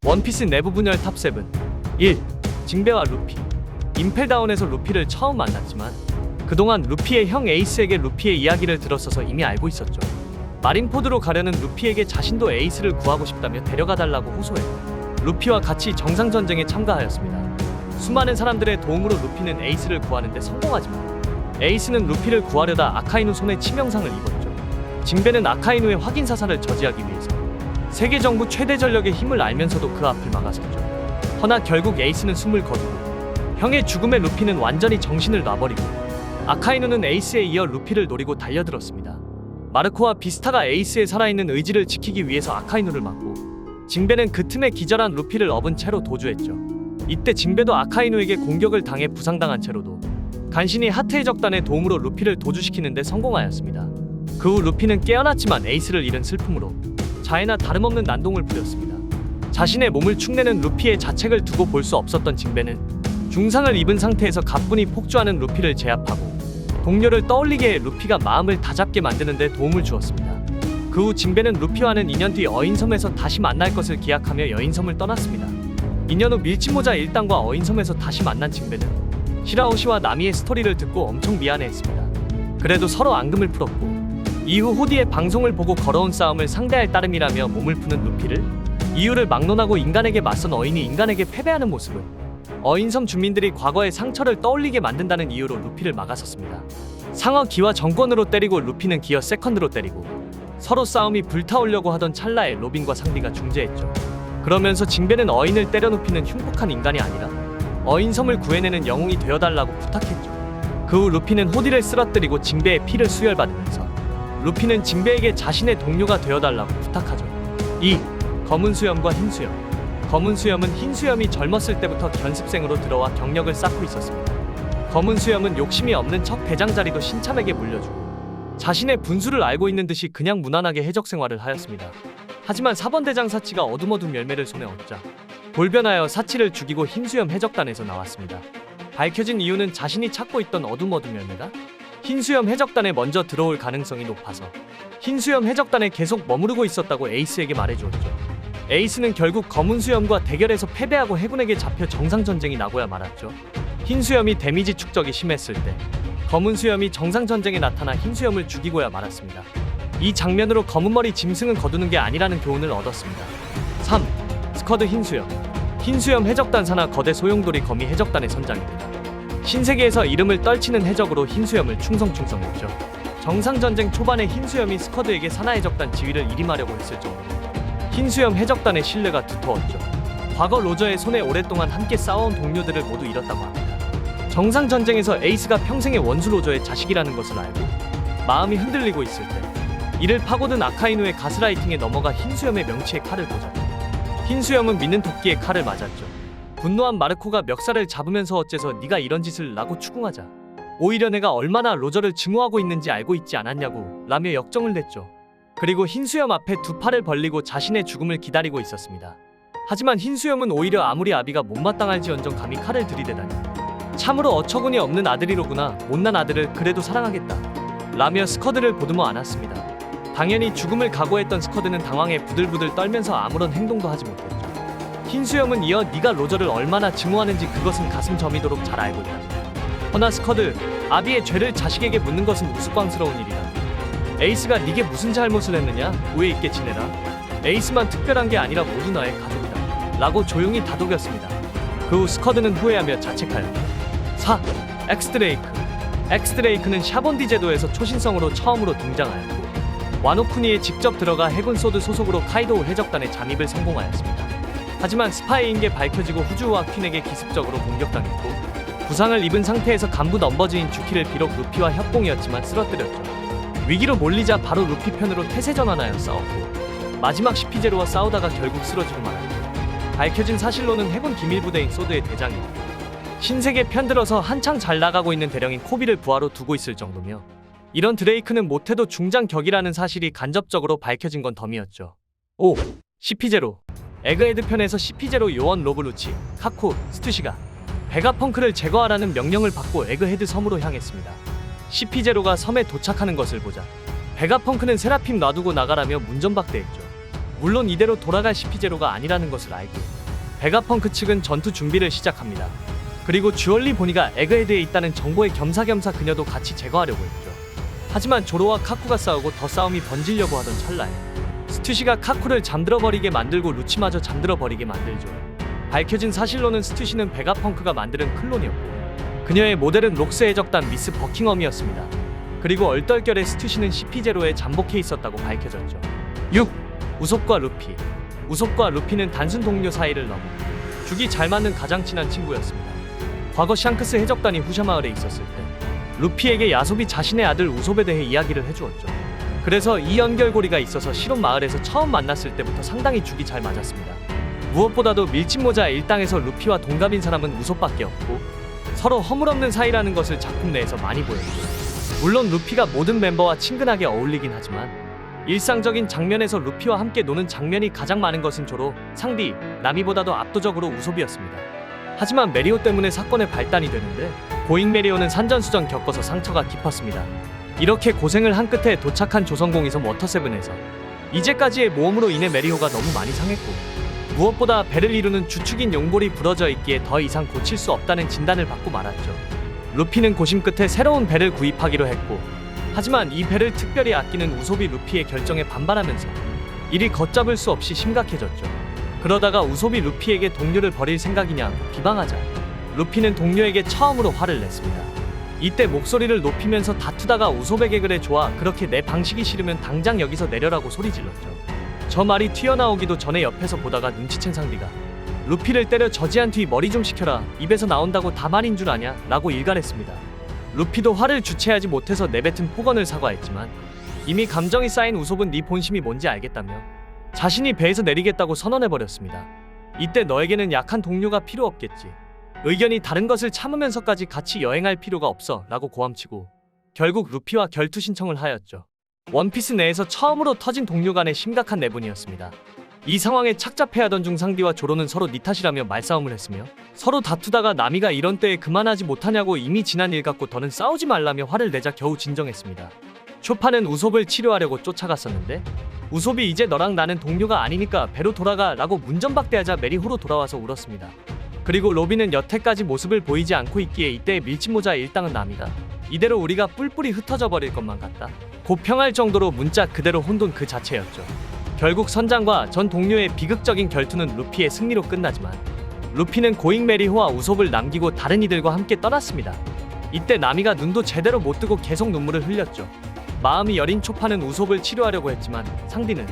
원피스 내부 분열 탑 7. 1. 징베와 루피. 임펠다운에서 루피를 처음 만났지만 그동안 루피의 형 에이스에게 루피의 이야기를 들었어서 이미 알고 있었죠. 마린포드로 가려는 루피에게 자신도 에이스를 구하고 싶다며 데려가달라고 호소해 루피와 같이 정상전쟁에 참가하였습니다. 수많은 사람들의 도움으로 루피는 에이스를 구하는데 성공하지만 에이스는 루피를 구하려다 아카이누 손에 치명상을 입었죠. 징베는 아카이누의 확인 사살을 저지하기 위해서 세계 정부 최대 전력의 힘을 알면서도 그 앞을 막아섰죠. 허나 결국 에이스는 숨을 거두고 형의 죽음에 루피는 완전히 정신을 놔버리고 아카이누는 에이스에 이어 루피를 노리고 달려들었습니다. 마르코와 비스타가 에이스의 살아있는 의지를 지키기 위해서 아카이누를 막고 징베는 그 틈에 기절한 루피를 업은 채로 도주했죠. 이때 징베도 아카이누에게 공격을 당해 부상당한 채로도 간신히 하트 해적단의 도움으로 루피를 도주시키는데 성공하였습니다. 그 후 루피는 깨어났지만 에이스를 잃은 슬픔으로 자해나 다름없는 난동을 부렸습니다. 자신의 몸을 축내는 루피의 자책을 두고 볼 수 없었던 징베는 중상을 입은 상태에서 가뿐히 폭주하는 루피를 제압하고 동료를 떠올리게 해 루피가 마음을 다잡게 만드는 데 도움을 주었습니다. 그 후 징베는 루피와는 2년 뒤 어인섬에서 다시 만날 것을 기약하며 여인섬을 떠났습니다. 2년 후 밀짚모자 일당과 어인섬에서 다시 만난 징베는 시라오시와 나미의 스토리를 듣고 엄청 미안해했습니다. 그래도 서로 앙금을 풀었고 이후 호디의 방송을 보고 걸어온 싸움을 상대할 따름이라며 몸을 푸는 루피를 이유를 막론하고 인간에게 맞선 어인이 인간에게 패배하는 모습을 어인섬 주민들이 과거의 상처를 떠올리게 만든다는 이유로 루피를 막아섰습니다. 상어 기와 정권으로 때리고 루피는 기어 세컨드로 때리고 서로 싸움이 불타오려고 하던 찰나에 로빈과 상디가 중재했죠. 그러면서 징베는 어인을 때려눕히는 흉폭한 인간이 아니라 어인섬을 구해내는 영웅이 되어달라고 부탁했죠. 그 후 루피는 호디를 쓰러뜨리고 징베의 피를 수혈받으면서 루피는 징베에게 자신의 동료가 되어달라고 부탁하죠. 2. 검은 수염과 흰 수염. 검은 수염은 흰 수염이 젊었을 때부터 견습생으로 들어와 경력을 쌓고 있었습니다. 검은 수염은 욕심이 없는 척 대장 자리도 신참에게 물려주고 자신의 분수를 알고 있는 듯이 그냥 무난하게 해적 생활을 하였습니다. 하지만 4번 대장 사치가 어둠어둠 열매를 손에 얻자 돌변하여 사치를 죽이고 흰수염 해적단에서 나왔습니다. 밝혀진 이유는 자신이 찾고 있던 어둠어둠 열매가 흰수염 해적단에 먼저 들어올 가능성이 높아서 흰수염 해적단에 계속 머무르고 있었다고 에이스에게 말해주었죠. 에이스는 결국 검은 수염과 대결에서 패배하고 해군에게 잡혀 정상전쟁이 나고야 말았죠. 흰수염이 데미지 축적이 심했을 때 검은 수염이 정상전쟁에 나타나 흰수염을 죽이고야 말았습니다. 이 장면으로 검은머리 짐승은 거두는 게 아니라는 교훈을 얻었습니다. 3. 스쿼드 흰수염. 흰수염 해적단 산하 거대 소용돌이 거미 해적단의 선장입니다. 신세계에서 이름을 떨치는 해적으로 흰수염을 충성했죠. 정상전쟁 초반에 흰수염이 스쿼드에게 산하 해적단 지휘를 일임하려고 했을 정도로 흰수염 해적단의 신뢰가 두터웠죠. 과거 로저의 손에 오랫동안 함께 싸워온 동료들을 모두 잃었다고 합니다. 정상전쟁에서 에이스가 평생의 원수 로저의 자식이라는 것을 알고 마음이 흔들리고 있을 때 이를 파고든 아카이누의 가스라이팅에 넘어가 흰수염의 명치에 칼을 꽂았죠. 흰수염은 믿는 토끼의 칼을 맞았죠. 분노한 마르코가 멱살을 잡으면서 어째서 네가 이런 짓을 라고 추궁하자 오히려 내가 얼마나 로저를 증오하고 있는지 알고 있지 않았냐고 라며 역정을 냈죠. 그리고 흰수염 앞에 두 팔을 벌리고 자신의 죽음을 기다리고 있었습니다. 하지만 흰수염은 오히려 아무리 아비가 못마땅할지언정 감히 칼을 들이대다니 참으로 어처구니 없는 아들이로구나. 못난 아들을 그래도 사랑하겠다 라며 스쿼드를 보듬어 안았습니다. 당연히 죽음을 각오했던 스쿼드는 당황해 부들부들 떨면서 아무런 행동도 하지 못했죠. 흰수염은 이어 네가 로저를 얼마나 증오하는지 그것은 가슴 저미도록 잘 알고 있다. 허나 스쿼드, 아비의 죄를 자식에게 묻는 것은 우스꽝스러운 일이다. 에이스가 네게 무슨 잘못을 했느냐? 우애 있게 지내라. 에이스만 특별한 게 아니라 모두 나의 가족이다 라고 조용히 다독였습니다. 그 후 스쿼드는 후회하며 자책하였다. 4. 엑스드레이크. 엑스드레이크는 샤본디 제도에서 초신성으로 처음으로 등장하였고 와노쿠니에 직접 들어가 해군 소드 소속으로 카이도우 해적단에 잠입을 성공하였습니다. 하지만 스파이인 게 밝혀지고 후주와 퀸에게 기습적으로 공격당했고 부상을 입은 상태에서 간부 넘버즈인 주키를 비록 루피와 협공이었지만 쓰러뜨렸죠. 위기로 몰리자 바로 루피 편으로 태세 전환하여 싸웠고 마지막 시피제로와 싸우다가 결국 쓰러지고 말았죠. 밝혀진 사실로는 해군 기밀부대인 소드의 대장이었고 신세계 편들어서 한창 잘 나가고 있는 대령인 코비를 부하로 두고 있을 정도며 이런 드레이크는 못해도 중장격이라는 사실이 간접적으로 밝혀진 건 덤이었죠. 5. 시피제로. 에그헤드 편에서 시피제로 요원 로블루치, 카코, 스투시가 베가펑크를 제거하라는 명령을 받고 에그헤드 섬으로 향했습니다. 시피제로가 섬에 도착하는 것을 보자 베가펑크는 세라핌 놔두고 나가라며 문전박대했죠. 물론 이대로 돌아갈 CP0가 아니라는 것을 알고 베가펑크 측은 전투 준비를 시작합니다. 그리고 주얼리 보니가 에그헤드에 있다는 정보에 겸사겸사 그녀도 같이 제거하려고 했죠. 하지만 조로와 카쿠가 싸우고 더 싸움이 번지려고 하던 찰나에 스투시가 카쿠를 잠들어버리게 만들고 루치마저 잠들어버리게 만들죠. 밝혀진 사실로는 스투시는 베가펑크가 만드는 클론이었고 그녀의 모델은 록스 해적단 미스 버킹엄이었습니다. 그리고 얼떨결에 스투시는 CP0에 잠복해 있었다고 밝혀졌죠. 6. 우솝과 루피. 우솝과 루피는 단순 동료 사이를 넘어 죽이 잘 맞는 가장 친한 친구였습니다. 과거 샹크스 해적단이 후샤 마을에 있었을 때 루피에게 야솝이 자신의 아들 우솝에 대해 이야기를 해주었죠. 그래서 이 연결고리가 있어서 시론 마을에서 처음 만났을 때부터 상당히 죽이 잘 맞았습니다. 무엇보다도 밀짚모자 일당에서 루피와 동갑인 사람은 우솝밖에 없고 서로 허물없는 사이라는 것을 작품 내에서 많이 보였죠. 물론 루피가 모든 멤버와 친근하게 어울리긴 하지만 일상적인 장면에서 루피와 함께 노는 장면이 가장 많은 것은 조로, 상디, 나미보다도 압도적으로 우솝이었습니다. 하지만 메리오 때문에 사건의 발단이 되는데 고잉 메리오는 산전수전 겪어서 상처가 깊었습니다. 이렇게 고생을 한 끝에 도착한 조선공이섬 워터7에서 이제까지의 모험으로 인해 메리오가 너무 많이 상했고 무엇보다 배를 이루는 주축인 용볼이 부러져 있기에 더 이상 고칠 수 없다는 진단을 받고 말았죠. 루피는 고심 끝에 새로운 배를 구입하기로 했고 하지만 이 배를 특별히 아끼는 우솝이 루피의 결정에 반발하면서 일이 걷잡을 수 없이 심각해졌죠. 그러다가 우솝이 루피에게 동료를 버릴 생각이냐 비방하자 루피는 동료에게 처음으로 화를 냈습니다. 이때 목소리를 높이면서 다투다가 우솝에게 그래 좋아 그렇게 내 방식이 싫으면 당장 여기서 내려라고 소리질렀죠. 저 말이 튀어나오기도 전에 옆에서 보다가 눈치챈 상디가 루피를 때려 저지한 뒤 머리 좀 식혀라 입에서 나온다고 다 말인 줄 아냐 라고 일갈했습니다. 루피도 화를 주체하지 못해서 내뱉은 폭언을 사과했지만 이미 감정이 쌓인 우솝은 네 본심이 뭔지 알겠다며 자신이 배에서 내리겠다고 선언해버렸습니다. 이때 너에게는 약한 동료가 필요 없겠지. 의견이 다른 것을 참으면서까지 같이 여행할 필요가 없어 라고 고함치고 결국 루피와 결투 신청을 하였죠. 원피스 내에서 처음으로 터진 동료 간의 심각한 내분이었습니다. 이 상황에 착잡해하던 중 상디와 조로는 서로 니 탓이라며 말싸움을 했으며 서로 다투다가 나미가 이런 때에 그만하지 못하냐고 이미 지난 일 갖고 더는 싸우지 말라며 화를 내자 겨우 진정했습니다. 쇼파는 우솝을 치료하려고 쫓아갔었는데 우솝이 이제 너랑 나는 동료가 아니니까 배로 돌아가 라고 문전박대하자 메리호로 돌아와서 울었습니다. 그리고 로비는 여태까지 모습을 보이지 않고 있기에 이때 밀짚모자 일당은 나미가 이대로 우리가 뿔뿔이 흩어져 버릴 것만 같다 고평할 정도로 문자 그대로 혼돈 그 자체였죠. 결국 선장과 전 동료의 비극적인 결투는 루피의 승리로 끝나지만 루피는 고잉 메리호와 우솝을 남기고 다른 이들과 함께 떠났습니다. 이때 나미가 눈도 제대로 못 뜨고 계속 눈물을 흘렸죠. 마음이 여린 초파는 우솝을 치료하려고 했지만 상디는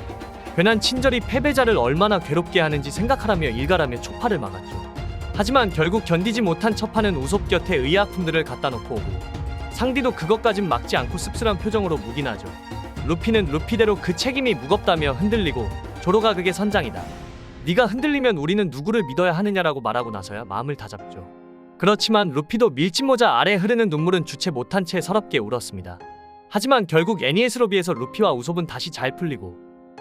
괜한 친절이 패배자를 얼마나 괴롭게 하는지 생각하라며 일갈하며 초파를 막았죠. 하지만 결국 견디지 못한 처파는 우솝 곁에 의약품들을 갖다 놓고 오고 상디도 그것까진 막지 않고 씁쓸한 표정으로 묵인하죠. 루피는 루피대로 그 책임이 무겁다며 흔들리고 조로가 그게 선장이다. 네가 흔들리면 우리는 누구를 믿어야 하느냐라고 말하고 나서야 마음을 다잡죠. 그렇지만 루피도 밀짚모자 아래 흐르는 눈물은 주체 못한 채 서럽게 울었습니다. 하지만 결국 애니에스 로비에서 루피와 우솝은 다시 잘 풀리고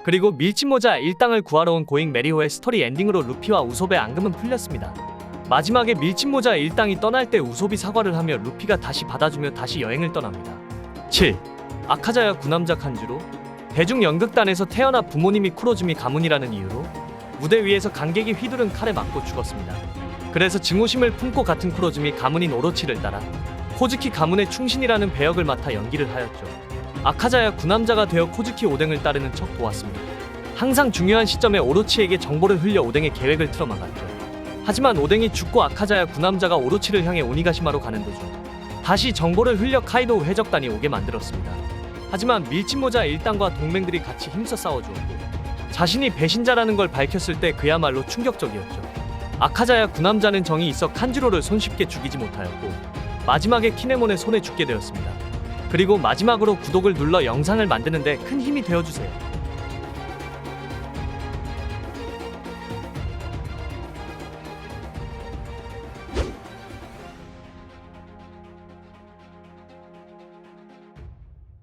그리고 밀짚모자 일당을 구하러 온 고잉 메리호의 스토리 엔딩으로 루피와 우솝의 앙금은 풀렸습니다. 마지막에 밀짚모자 일당이 떠날 때 우솝이 사과를 하며 루피가 다시 받아주며 다시 여행을 떠납니다. 7. 아카자야 구남자 칸주로. 대중연극단에서 태어나 부모님이 쿠로즈미 가문이라는 이유로 무대 위에서 관객이 휘두른 칼에 맞고 죽었습니다. 그래서 증오심을 품고 같은 쿠로즈미 가문인 오로치를 따라 코즈키 가문의 충신이라는 배역을 맡아 연기를 하였죠. 아카자야 구남자가 되어 코즈키 오뎅을 따르는 척 도왔습니다. 항상 중요한 시점에 오로치에게 정보를 흘려 오뎅의 계획을 틀어막았죠. 하지만 오뎅이 죽고 아카자야 구남자가 오로치를 향해 오니가시마로 가는 도중 다시 정보를 흘려 카이도우 해적단이 오게 만들었습니다. 하지만 밀짚모자 일당과 동맹들이 같이 힘써 싸워주었고 자신이 배신자라는 걸 밝혔을 때 그야말로 충격적이었죠. 아카자야 구남자는 정이 있어 칸주로를 손쉽게 죽이지 못하였고 마지막에 키네몬의 손에 죽게 되었습니다. 그리고 마지막으로 구독을 눌러 영상을 만드는데 큰 힘이 되어주세요.